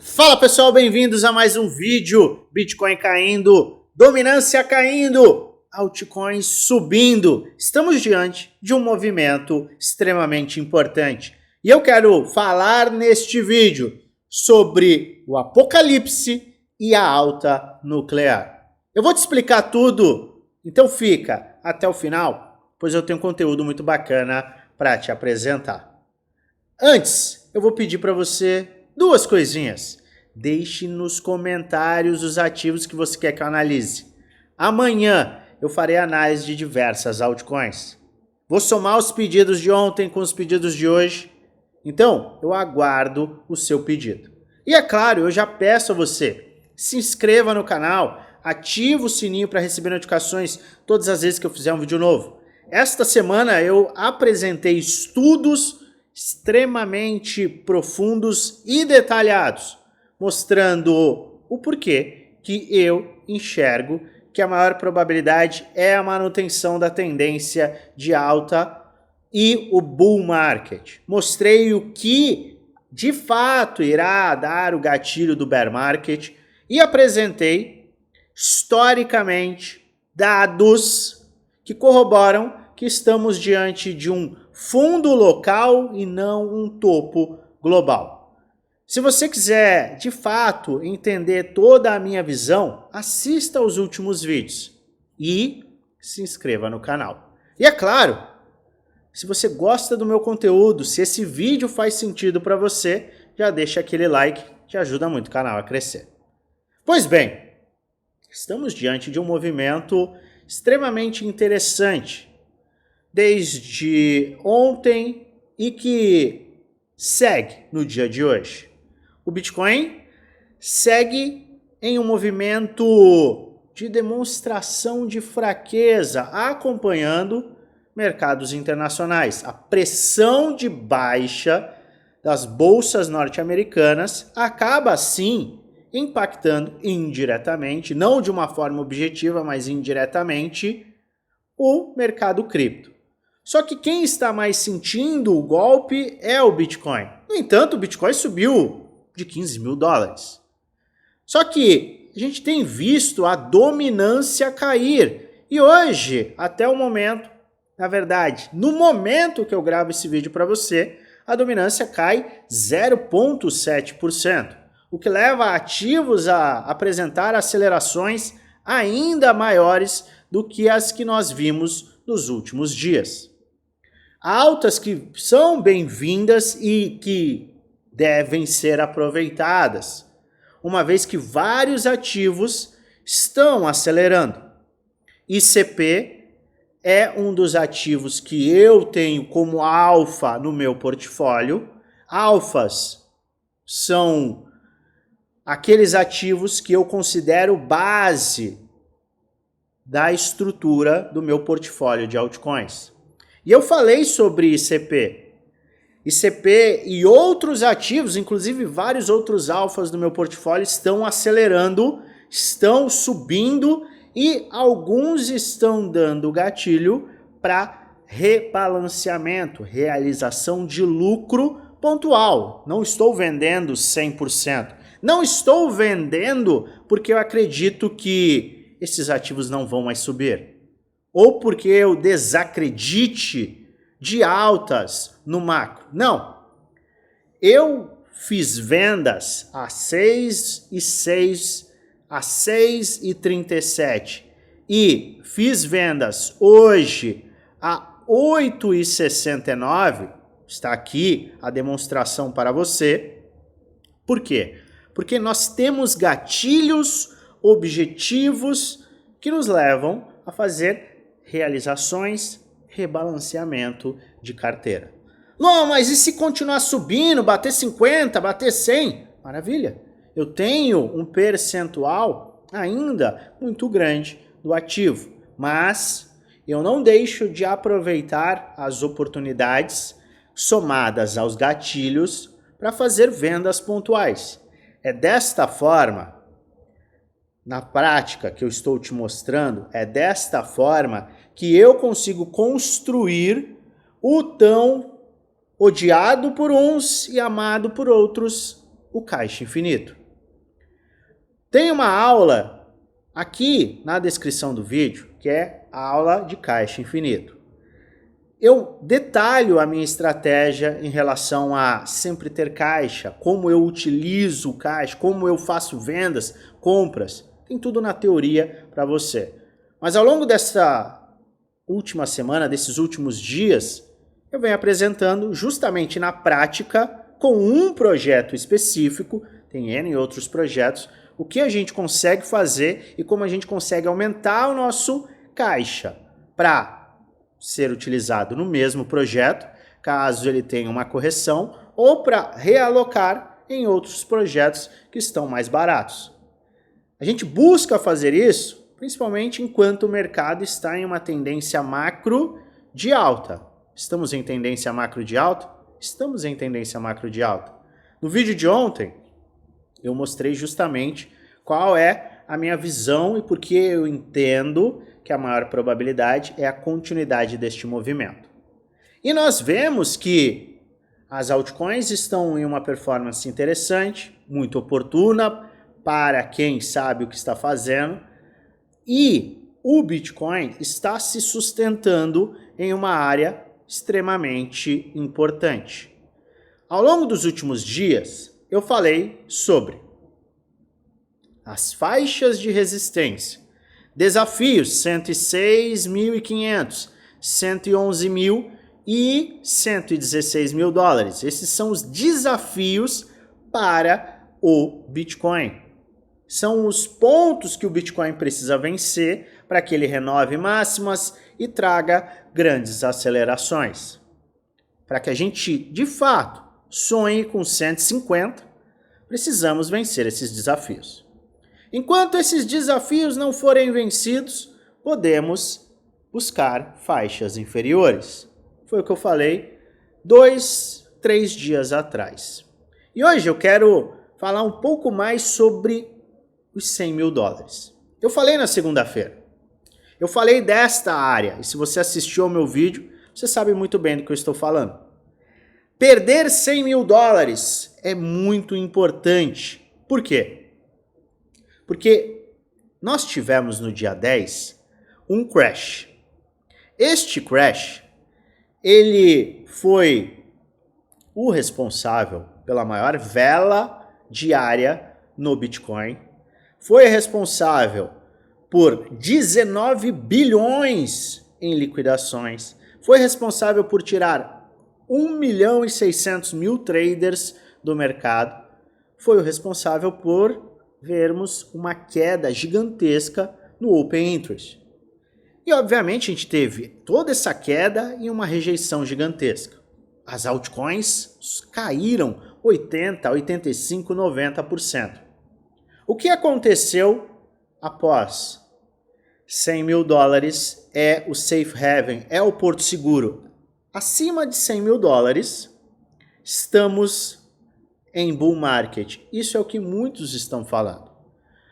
Fala pessoal, bem-vindos a mais um vídeo. Bitcoin caindo, dominância caindo, altcoins subindo. Estamos diante de um movimento extremamente importante. E eu quero falar neste vídeo sobre o apocalipse e a alta nuclear. Eu vou te explicar tudo, então fica até o final, pois eu tenho conteúdo muito bacana para te apresentar. Antes, eu vou pedir para você duas coisinhas. Deixe nos comentários os ativos que você quer que eu analise. Amanhã eu farei análise de diversas altcoins. Vou somar os pedidos de ontem com os pedidos de hoje. Então, eu aguardo o seu pedido. E é claro, eu já peço a você, se inscreva no canal, ative o sininho para receber notificações todas as vezes que eu fizer um vídeo novo. Esta semana eu apresentei estudos extremamente profundos e detalhados, mostrando o porquê que eu enxergo que a maior probabilidade é a manutenção da tendência de alta e o bull market. Mostrei o que de fato irá dar o gatilho do bear market e apresentei historicamente dados que corroboram que estamos diante de um fundo local e não um topo global. Se você quiser, de fato, entender toda a minha visão, assista aos últimos vídeos e se inscreva no canal. E é claro, se você gosta do meu conteúdo, se esse vídeo faz sentido para você, já deixa aquele like, que ajuda muito o canal a crescer. Pois bem, estamos diante de um movimento extremamente interessante desde ontem e que segue no dia de hoje. O Bitcoin segue em um movimento de demonstração de fraqueza, acompanhando mercados internacionais. A pressão de baixa das bolsas norte-americanas acaba, sim, impactando indiretamente, não de uma forma objetiva, mas indiretamente, o mercado cripto. Só que quem está mais sentindo o golpe é o Bitcoin. No entanto, o Bitcoin subiu de 15 mil dólares. Só que a gente tem visto a dominância cair. E hoje, até o momento, na verdade, no momento que eu gravo esse vídeo para você, a dominância cai 0,7%. O que leva ativos a apresentar acelerações ainda maiores do que as que nós vimos nos últimos dias. Altas que são bem-vindas e que devem ser aproveitadas, uma vez que vários ativos estão acelerando. ICP é um dos ativos que eu tenho como alfa no meu portfólio. Alfas são aqueles ativos que eu considero base da estrutura do meu portfólio de altcoins. E eu falei sobre ICP. ICP e outros ativos, inclusive vários outros alfas do meu portfólio, estão acelerando, estão subindo e alguns estão dando gatilho para rebalanceamento, realização de lucro pontual. Não estou vendendo 100%. Não estou vendendo porque eu acredito que esses ativos não vão mais subir. Ou porque eu desacredite de altas no macro. Não. Eu fiz vendas a 6,6, a 6,37 e fiz vendas hoje a 8,69. Está aqui a demonstração para você. Por quê? Porque nós temos gatilhos objetivos que nos levam a fazer realizações, rebalanceamento de carteira. Não, mas e se continuar subindo, bater 50, bater 100? Maravilha. Eu tenho um percentual ainda muito grande do ativo, mas eu não deixo de aproveitar as oportunidades somadas aos gatilhos para fazer vendas pontuais. É desta forma, na prática que eu estou te mostrando, é desta forma que eu consigo construir o tão odiado por uns e amado por outros o caixa infinito. Tem uma aula aqui na descrição do vídeo, que é a aula de caixa infinito. Eu detalho a minha estratégia em relação a sempre ter caixa, como eu utilizo o caixa, como eu faço vendas, compras. Tem tudo na teoria para você. Mas ao longo dessa última semana, desses últimos dias, eu venho apresentando justamente na prática, com um projeto específico, tem N outros projetos, o que a gente consegue fazer e como a gente consegue aumentar o nosso caixa para ser utilizado no mesmo projeto, caso ele tenha uma correção, ou para realocar em outros projetos que estão mais baratos. A gente busca fazer isso, principalmente enquanto o mercado está em uma tendência macro de alta. Estamos em tendência macro de alta? Estamos em tendência macro de alta. No vídeo de ontem, eu mostrei justamente qual é a minha visão e por que eu entendo que a maior probabilidade é a continuidade deste movimento. E nós vemos que as altcoins estão em uma performance interessante, muito oportuna para quem sabe o que está fazendo, e o Bitcoin está se sustentando em uma área extremamente importante. Ao longo dos últimos dias, eu falei sobre as faixas de resistência, desafios 106.500, 111.000 e 116 mil dólares. Esses são os desafios para o Bitcoin. São os pontos que o Bitcoin precisa vencer para que ele renove máximas e traga grandes acelerações. Para que a gente, de fato, sonhe com 150, precisamos vencer esses desafios. Enquanto esses desafios não forem vencidos, podemos buscar faixas inferiores. Foi o que eu falei 2, 3 dias atrás. E hoje eu quero falar um pouco mais sobre os 100 mil dólares. Eu falei na segunda-feira. Eu falei desta área. E se você assistiu ao meu vídeo, você sabe muito bem do que eu estou falando. Perder 100 mil dólares é muito importante. Por quê? Porque nós tivemos no dia 10 um crash. Este crash, ele foi o responsável pela maior vela diária no Bitcoin. Foi responsável por 19 bilhões em liquidações. Foi responsável por tirar 1.600.000 traders do mercado. Foi o responsável por vermos uma queda gigantesca no Open Interest. E obviamente a gente teve toda essa queda e uma rejeição gigantesca. As altcoins caíram 80%, 85%, 90%. O que aconteceu após 100 mil dólares é o safe haven, é o porto seguro. Acima de 100 mil dólares, estamos em bull market. Isso é o que muitos estão falando.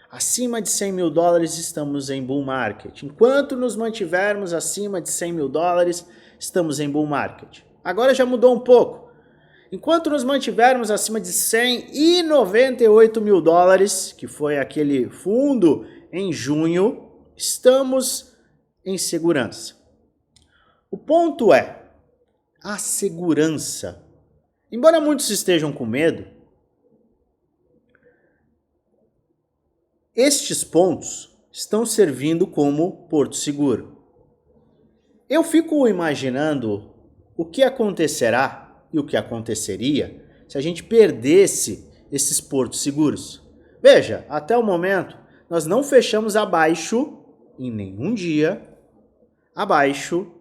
Acima de 100 mil dólares, estamos em bull market. Enquanto nos mantivermos acima de 100 mil dólares, estamos em bull market. Agora já mudou um pouco. Enquanto nos mantivermos acima de 198 mil dólares, que foi aquele fundo em junho, estamos em segurança. O ponto é a segurança. Embora muitos estejam com medo, estes pontos estão servindo como porto seguro. Eu fico imaginando o que acontecerá e o que aconteceria se a gente perdesse esses portos seguros. Veja, até o momento, nós não fechamos abaixo, em nenhum dia, abaixo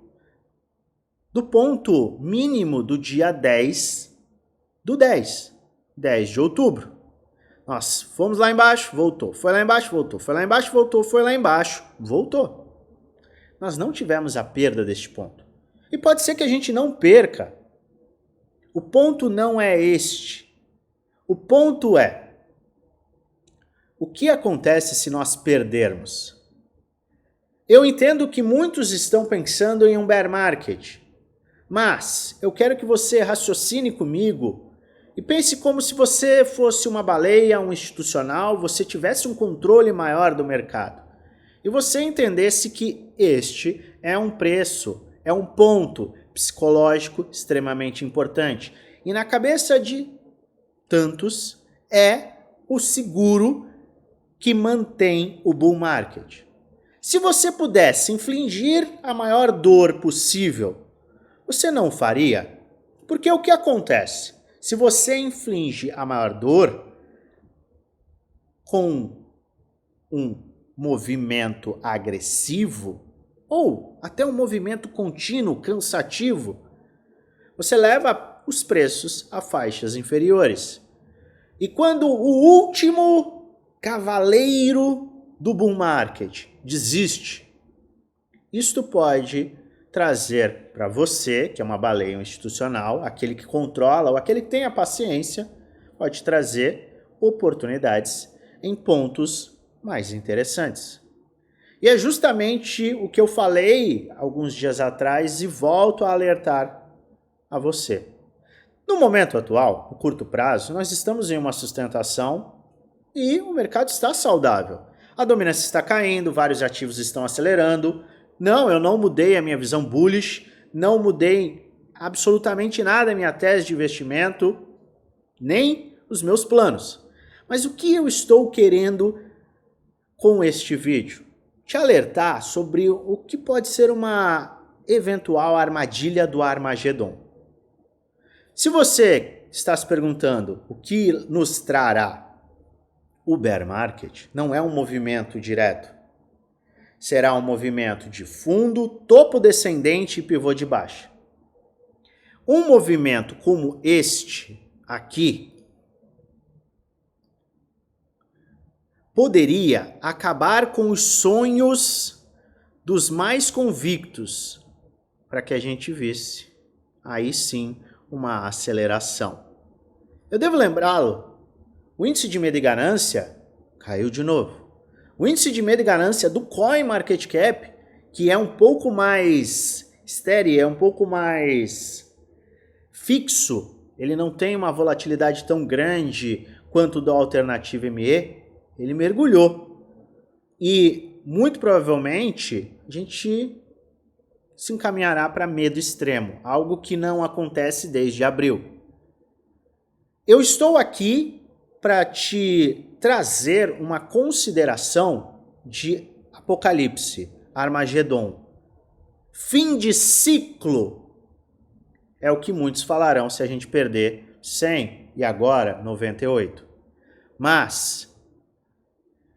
do ponto mínimo do dia 10 do 10 de outubro. Nós fomos lá embaixo, voltou. Foi lá embaixo, voltou. Foi lá embaixo, voltou. Foi lá embaixo, voltou. Nós não tivemos a perda deste ponto. E pode ser que a gente não perca. O ponto não é este. O ponto é: o que acontece se nós perdermos? Eu entendo que muitos estão pensando em um bear market, mas eu quero que você raciocine comigo E pense como se você fosse uma baleia, um institucional, você tivesse um controle maior do mercado. E você entendesse que este é um preço, é um ponto psicológico extremamente importante. E na cabeça de tantos é o seguro que mantém o bull market. Se você pudesse infligir a maior dor possível, você não faria? Porque o que acontece? Se você inflige a maior dor com um movimento agressivo ou até um movimento contínuo, cansativo, você leva os preços a faixas inferiores. E quando o último cavaleiro do bull market desiste, isto pode trazer para você, que é uma baleia institucional, aquele que controla ou aquele que tem a paciência, pode trazer oportunidades em pontos mais interessantes. E é justamente o que eu falei alguns dias atrás e volto a alertar a você. No momento atual, no curto prazo, nós estamos em uma sustentação e o mercado está saudável. A dominância está caindo, vários ativos estão acelerando. Não, eu não mudei a minha visão bullish, não mudei absolutamente nada a minha tese de investimento, nem os meus planos. Mas o que eu estou querendo com este vídeo? Te alertar sobre o que pode ser uma eventual armadilha do Armagedon. Se você está se perguntando o que nos trará o bear market, não é um movimento direto. Será um movimento de fundo, topo descendente e pivô de baixa. Um movimento como este aqui poderia acabar com os sonhos dos mais convictos para que a gente visse, aí sim, uma aceleração. Eu devo lembrá-lo, o índice de medo e ganância caiu de novo. O índice de medo e ganância do CoinMarketCap, que é um pouco mais estéril, é um pouco mais fixo, ele não tem uma volatilidade tão grande quanto o do Alternativa ME, ele mergulhou. E muito provavelmente a gente se encaminhará para medo extremo, algo que não acontece desde abril. Eu estou aqui para te trazer uma consideração de Apocalipse, Armagedon. Fim de ciclo é o que muitos falarão se a gente perder 100 e agora 98. Mas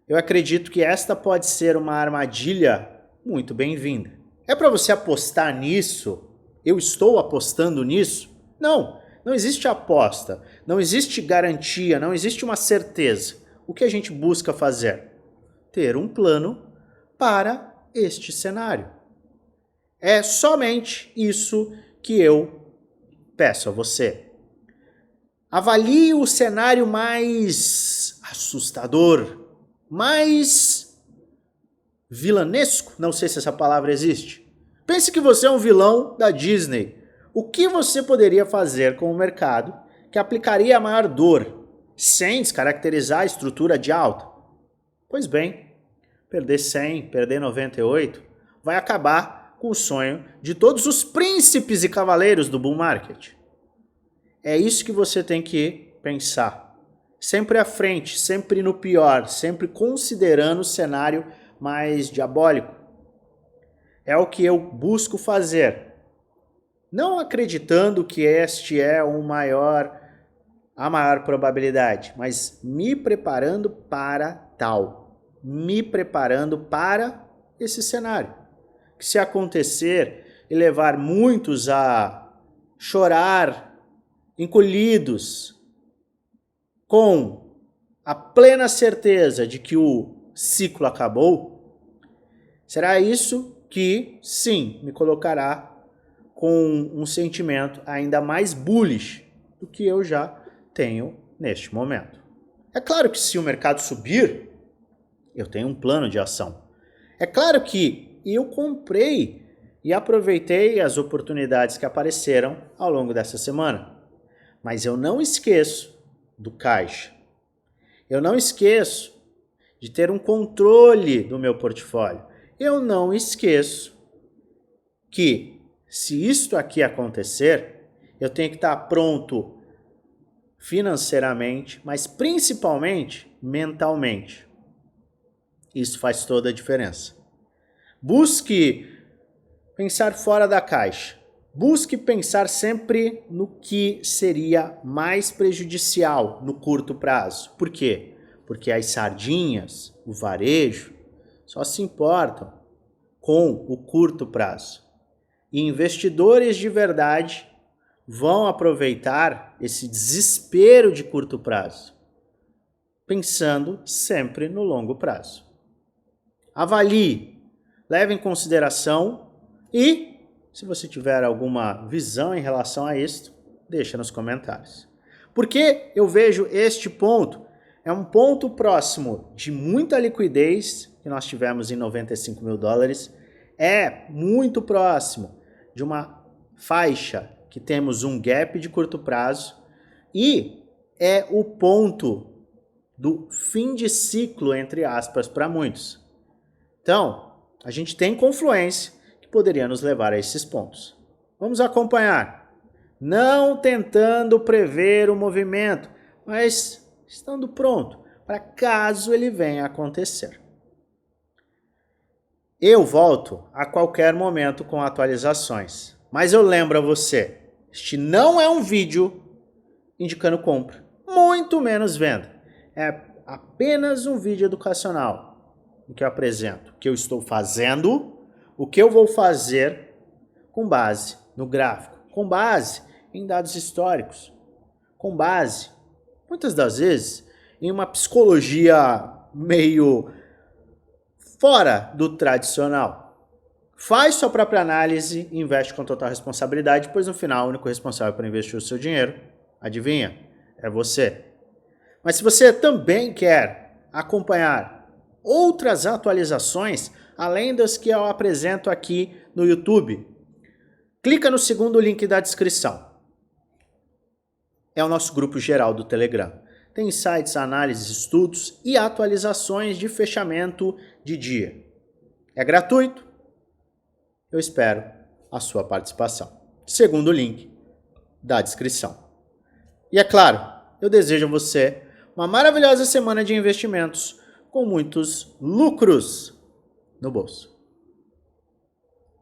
eu acredito que esta pode ser uma armadilha muito bem-vinda. É para você apostar nisso? Eu estou apostando nisso? Não. Não existe aposta, não existe garantia, não existe uma certeza. O que a gente busca fazer? Ter um plano para este cenário. É somente isso que eu peço a você. Avalie o cenário mais assustador, mais vilanesco, não sei se essa palavra existe. Pense que você é um vilão da Disney. O que você poderia fazer com o mercado que aplicaria a maior dor, sem descaracterizar a estrutura de alta? Pois bem, perder 100, perder 98, vai acabar com o sonho de todos os príncipes e cavaleiros do bull market. É isso que você tem que pensar. Sempre à frente, sempre no pior, sempre considerando o cenário mais diabólico. É o que eu busco fazer. Não acreditando que este é a maior probabilidade, mas me preparando para tal, me preparando para esse cenário. Que se acontecer e levar muitos a chorar, encolhidos, com a plena certeza de que o ciclo acabou, será isso que, sim, me colocará com um sentimento ainda mais bullish do que eu já tenho neste momento. É claro que se o mercado subir, eu tenho um plano de ação. É claro que eu comprei e aproveitei as oportunidades que apareceram ao longo dessa semana. Mas eu não esqueço do caixa. Eu não esqueço de ter um controle do meu portfólio. Eu não esqueço que, se isto aqui acontecer, eu tenho que estar pronto financeiramente, mas principalmente mentalmente. Isso faz toda a diferença. Busque pensar fora da caixa. Busque pensar sempre no que seria mais prejudicial no curto prazo. Por quê? Porque as sardinhas, o varejo, só se importam com o curto prazo. E investidores de verdade vão aproveitar esse desespero de curto prazo, pensando sempre no longo prazo. Avalie, leve em consideração e, se você tiver alguma visão em relação a isto, deixa nos comentários. Porque eu vejo este ponto, é um ponto próximo de muita liquidez que nós tivemos em 95 mil dólares, é muito próximo de uma faixa que temos um gap de curto prazo e é o ponto do fim de ciclo, entre aspas, para muitos. Então, a gente tem confluência que poderia nos levar a esses pontos. Vamos acompanhar. Não tentando prever o movimento, mas estando pronto para caso ele venha a acontecer. Eu volto a qualquer momento com atualizações, mas eu lembro a você, este não é um vídeo indicando compra, muito menos venda. É apenas um vídeo educacional em que eu apresento o que eu estou fazendo, o que eu vou fazer com base no gráfico, com base em dados históricos, com base, muitas das vezes, em uma psicologia meio fora do tradicional. Faz sua própria análise e investe com total responsabilidade, pois no final o único responsável por investir o seu dinheiro, adivinha? É você. Mas se você também quer acompanhar outras atualizações, além das que eu apresento aqui no YouTube, clica no segundo link da descrição. É o nosso grupo geral do Telegram. Tem insights, análises, estudos e atualizações de fechamento de dia. É gratuito. Eu espero a sua participação. Segundo link da descrição. E é claro, eu desejo a você uma maravilhosa semana de investimentos com muitos lucros no bolso.